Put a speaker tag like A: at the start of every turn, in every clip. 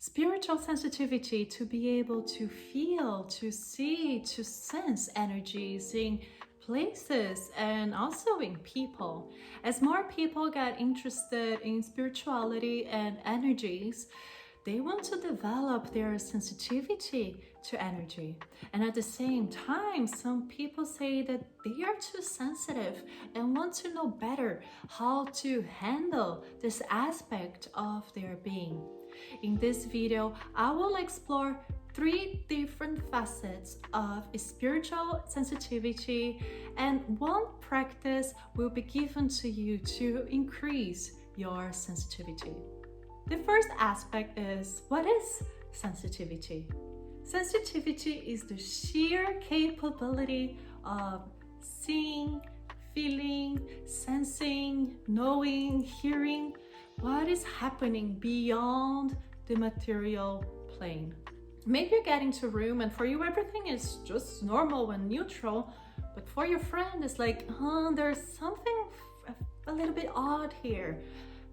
A: Spiritual sensitivity to be able to feel, to see, to sense energies in places and also in people. As more people get interested in spirituality and energies, they want to develop their sensitivity to energy. And at the same time, some people say that they are too sensitive and want to know better how to handle this aspect of their being. In this video, I will explore 3 different facets of spiritual sensitivity, and one practice will be given to you to increase your sensitivity. The first aspect is, what is sensitivity? Sensitivity is the sheer capability of seeing, feeling, sensing, knowing, hearing what is happening beyond the material plane. Maybe you get into a room and for you everything is just normal and neutral, but for your friend it's like, there's something a little bit odd here.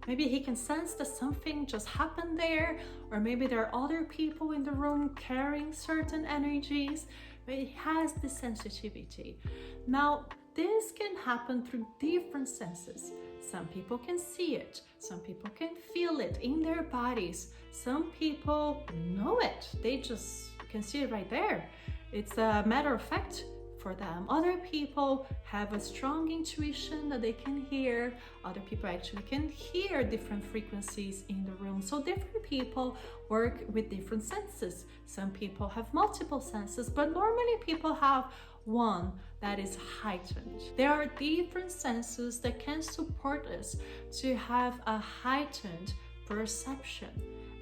A: Maybe he can sense that something just happened there, or maybe there are other people in the room carrying certain energies, but he has this sensitivity. Now, this can happen through different senses. Some people can see it, some people can feel it in their bodies, some people know it, they just can see it right there. It's a matter of fact for them. Other people have a strong intuition that they can hear. Other people actually can hear different frequencies in the room. So different people work with different senses. Some people have multiple senses, but normally people have one that is heightened. There are different senses that can support us to have a heightened perception.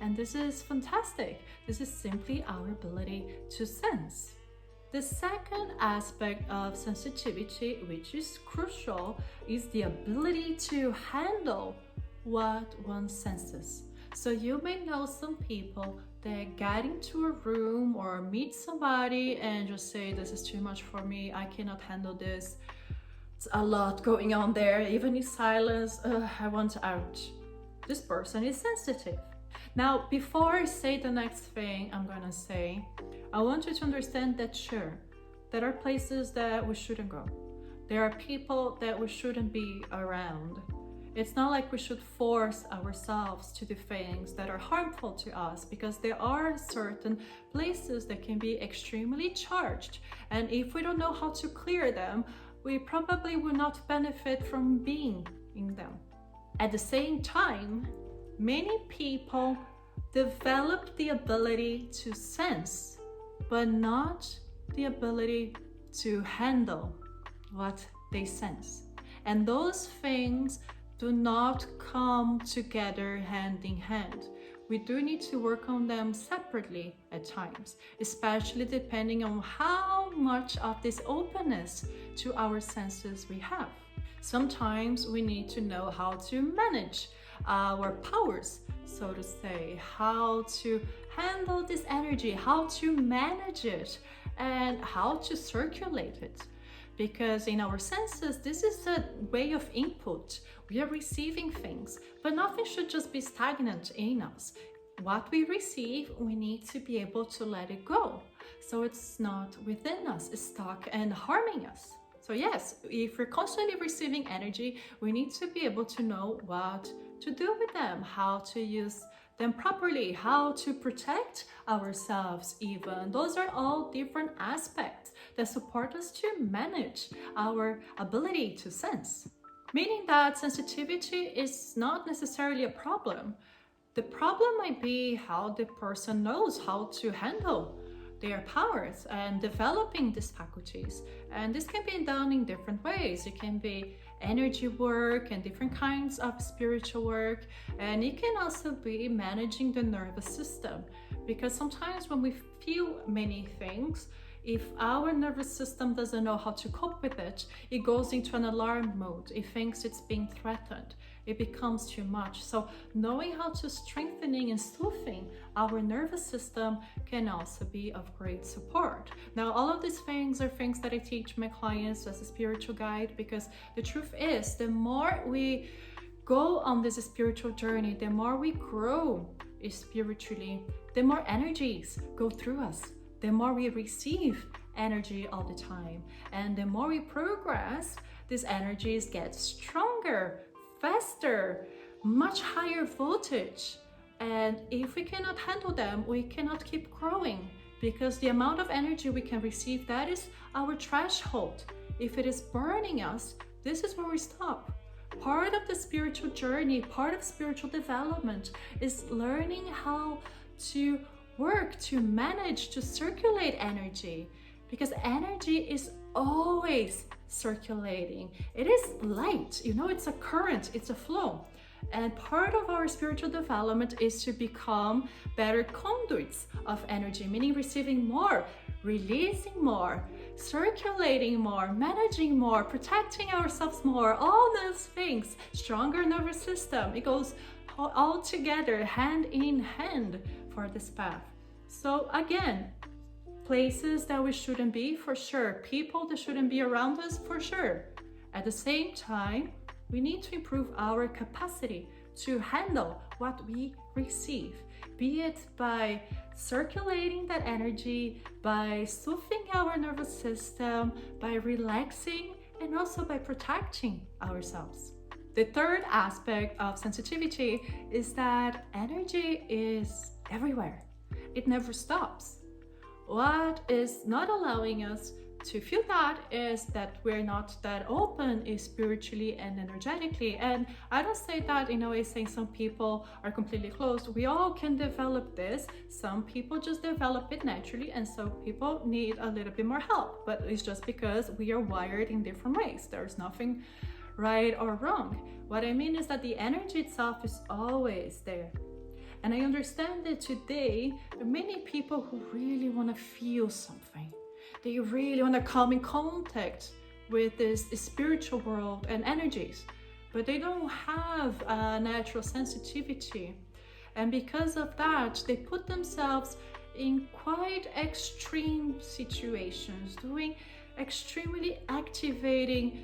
A: And this is fantastic. This is simply our ability to sense. The second aspect of sensitivity, which is crucial, is the ability to handle what one senses. So you may know some people that get into a room or meet somebody and just say, this is too much for me, I cannot handle this. It's a lot going on there, even in silence, I want out. This person is sensitive. Now, before I say the next thing I'm gonna say, I want you to understand that sure, there are places that we shouldn't go. There are people that we shouldn't be around. It's not like we should force ourselves to do things that are harmful to us, because there are certain places that can be extremely charged. And if we don't know how to clear them, we probably will not benefit from being in them. At the same time, many people develop the ability to sense, but not the ability to handle what they sense. And those things do not come together hand in hand. We do need to work on them separately at times, especially depending on how much of this openness to our senses we have. Sometimes we need to know how to manage our powers, so to say, how to handle this energy, how to manage it, and how to circulate it. Because in our senses, this is a way of input. We are receiving things, but nothing should just be stagnant in us. What we receive, we need to be able to let it go, so it's not within us, it's stuck and harming us. So yes, if we're constantly receiving energy, we need to be able to know what to do with them, how to use them properly, how to protect ourselves even. Those are all different aspects that support us to manage our ability to sense. Meaning that sensitivity is not necessarily a problem. The problem might be how the person knows how to handle their powers and developing these faculties. And this can be done in different ways. It can be energy work and different kinds of spiritual work. And it can also be managing the nervous system, because sometimes when we feel many things, if our nervous system doesn't know how to cope with it, it goes into an alarm mode. It thinks it's being threatened. It becomes too much. So knowing how to strengthening and soothing our nervous system can also be of great support. Now, all of these things are things that I teach my clients as a spiritual guide, because the truth is, the more we go on this spiritual journey, the more we grow spiritually, the more energies go through us, the more we receive energy all the time. And the more we progress, these energies get stronger, faster, much higher voltage. And if we cannot handle them, we cannot keep growing, because the amount of energy we can receive, that is our threshold. If it is burning us, this is where we stop. Part of the spiritual journey, part of spiritual development is learning how to work, to manage, to circulate energy, because energy is always circulating. It is light, it's a current, it's a flow. And part of our spiritual development is to become better conduits of energy, meaning receiving more, releasing more, circulating more, managing more, protecting ourselves more, all those things. Stronger nervous system. It goes all together, hand in hand for this path. So again, places that we shouldn't be, for sure. People that shouldn't be around us, for sure. At the same time, we need to improve our capacity to handle what we receive, be it by circulating that energy, by soothing our nervous system, by relaxing, and also by protecting ourselves. The third aspect of sensitivity is that energy is everywhere. It never stops. What is not allowing us to feel that is that we're not that open spiritually and energetically. And I don't say that in a way saying some people are completely closed. We all can develop this. Some people just develop it naturally, and some people need a little bit more help. But it's just because we are wired in different ways. There's nothing right or wrong. What I mean is that the energy itself is always there. And I understand that today there are many people who really want to feel something. They really want to come in contact with this spiritual world and energies, but they don't have a natural sensitivity. And because of that, they put themselves in quite extreme situations, doing extremely activating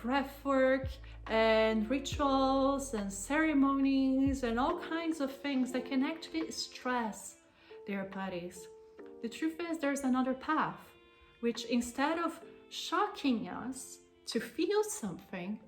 A: breath work and rituals and ceremonies and all kinds of things that can actually stress their bodies. The truth is, there's another path, which instead of shocking us to feel something,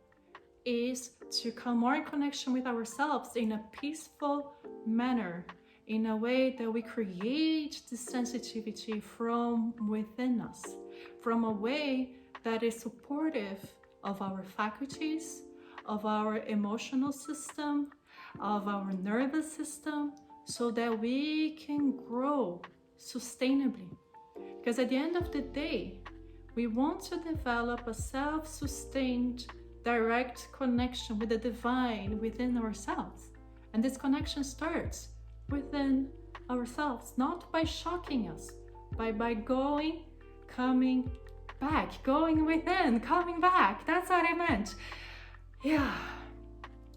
A: is to come more in connection with ourselves in a peaceful manner, in a way that we create the sensitivity from within us, from a way that is supportive of our faculties, of our emotional system, of our nervous system, so that we can grow sustainably. Because at the end of the day, we want to develop a self-sustained direct connection with the divine within ourselves. And this connection starts within ourselves, not by shocking us, by going, coming back, going within, coming back. That's what I meant. Yeah.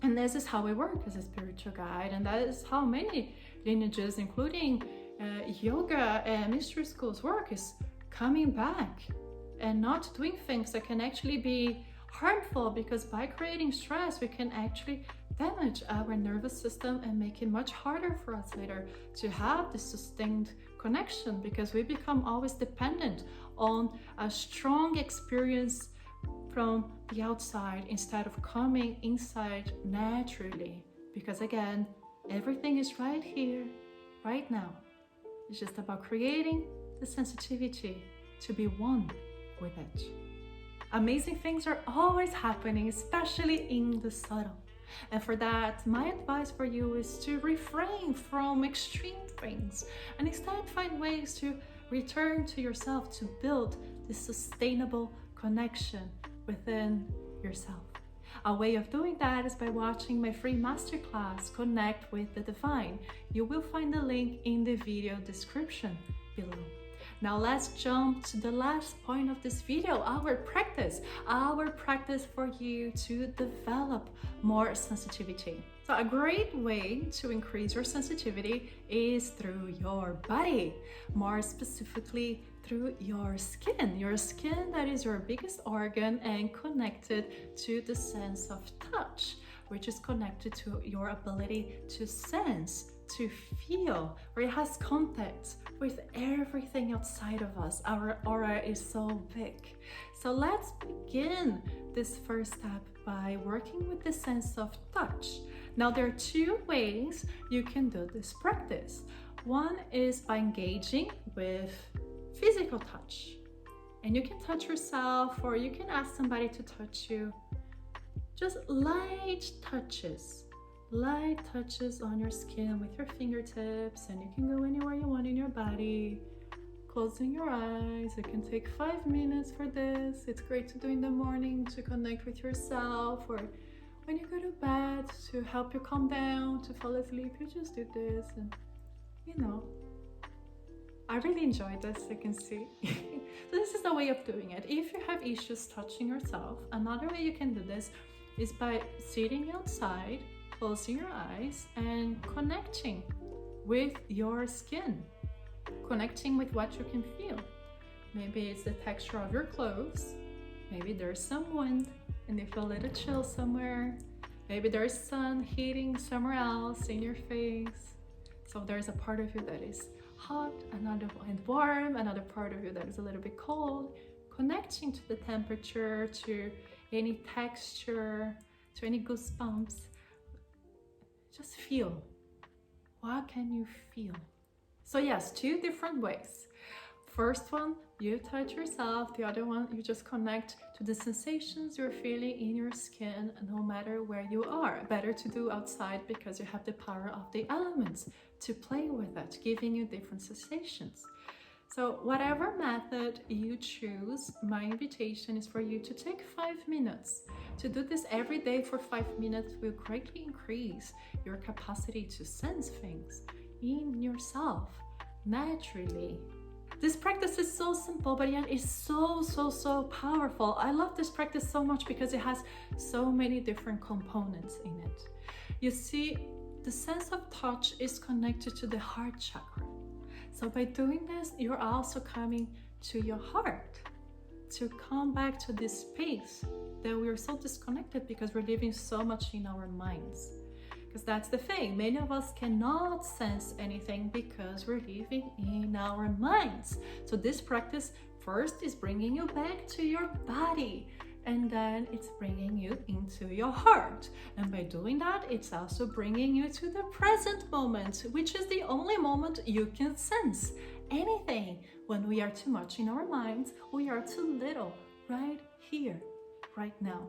A: And this is how we work as a spiritual guide, and that is how many lineages, including yoga and mystery schools, work, is coming back and not doing things that can actually be harmful, because by creating stress we can actually damage our nervous system and make it much harder for us later to have this sustained connection, because we become always dependent on a strong experience from the outside instead of coming inside naturally. Because again, everything is right here, right now. It's just about creating the sensitivity to be one with it. Amazing things are always happening, especially in the subtle. And for that, my advice for you is to refrain from extreme things and instead find ways to return to yourself, to build this sustainable connection within yourself. A way of doing that is by watching my free masterclass, Connect with the Divine. You will find the link in the video description below. Now let's jump to the last point of this video, our practice for you to develop more sensitivity. So a great way to increase your sensitivity is through your body, more specifically through your skin. Your skin, that is your biggest organ and connected to the sense of touch. which is connected to your ability to sense, to feel, where it has contact with everything outside of us. Our aura is so big. So let's begin this first step by working with the sense of touch. Now, there are two ways you can do this practice. One is by engaging with physical touch. And you can touch yourself, or you can ask somebody to touch you. Just light touches on your skin with your fingertips, and you can go anywhere you want in your body. Closing your eyes. You can take 5 minutes for this. It's great to do in the morning to connect with yourself, or when you go to bed to help you calm down, to fall asleep. You just do this, and I really enjoy this, you can see. So this is the way of doing it. If you have issues touching yourself, another way you can do this is by sitting outside, closing your eyes, and connecting with your skin. Connecting with what you can feel. Maybe it's the texture of your clothes. Maybe there's some wind and you feel a little chill somewhere. Maybe there's sun hitting somewhere else in your face. So there's a part of you that is hot, another and warm, another part of you that is a little bit cold. Connecting to the temperature, to any texture, to any goosebumps. Just feel. What can you feel? So yes, two different ways. First one, you touch yourself. The other one, you just connect to the sensations you're feeling in your skin, no matter where you are. Better to do outside because you have the power of the elements to play with it, giving you different sensations. So whatever method you choose, my invitation is for you to take 5 minutes. To do this every day for 5 minutes will greatly increase your capacity to sense things in yourself naturally. This practice is so simple, but yet it's so powerful. I love this practice so much because it has so many different components in it. You see, the sense of touch is connected to the heart chakra. So by doing this, you're also coming to your heart, to come back to this space that we're so disconnected because we're living so much in our minds. Because that's the thing, many of us cannot sense anything because we're living in our minds. So this practice first is bringing you back to your body, and then it's bringing you into your heart. And by doing that, it's also bringing you to the present moment, which is the only moment you can sense anything. When we are too much in our minds, we are too little right here, right now.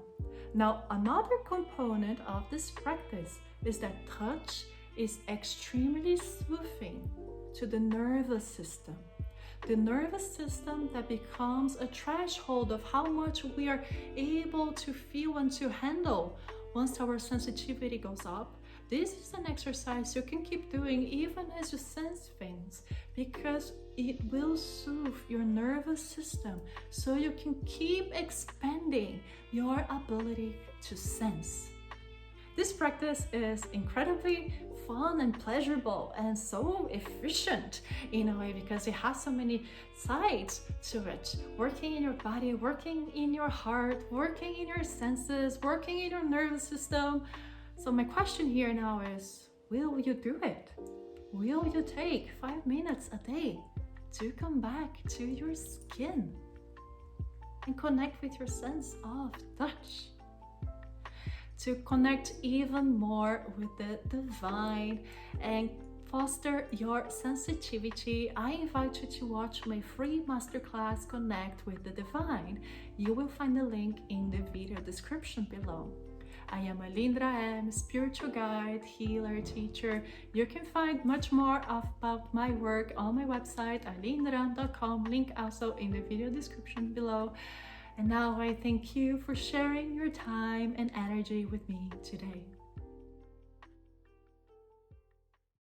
A: Now, another component of this practice is that touch is extremely soothing to the nervous system. The nervous system that becomes a threshold of how much we are able to feel and to handle. Once our sensitivity goes up, this is an exercise you can keep doing even as you sense things, because it will soothe your nervous system so you can keep expanding your ability to sense. This practice is incredibly fun and pleasurable and so efficient in a way because it has so many sides to it. Working in your body, working in your heart, working in your senses, working in your nervous system. So my question here now is, will you do it? Will you take 5 minutes a day to come back to your skin and connect with your sense of touch? To connect even more with the divine and foster your sensitivity, I invite you to watch my free masterclass, Connect with the Divine. You will find the link in the video description below. I am Aline Ra M, spiritual guide, healer, teacher. You can find much more about my work on my website, alineram.com, link also in the video description below. And now I thank you for sharing your time and energy with me today.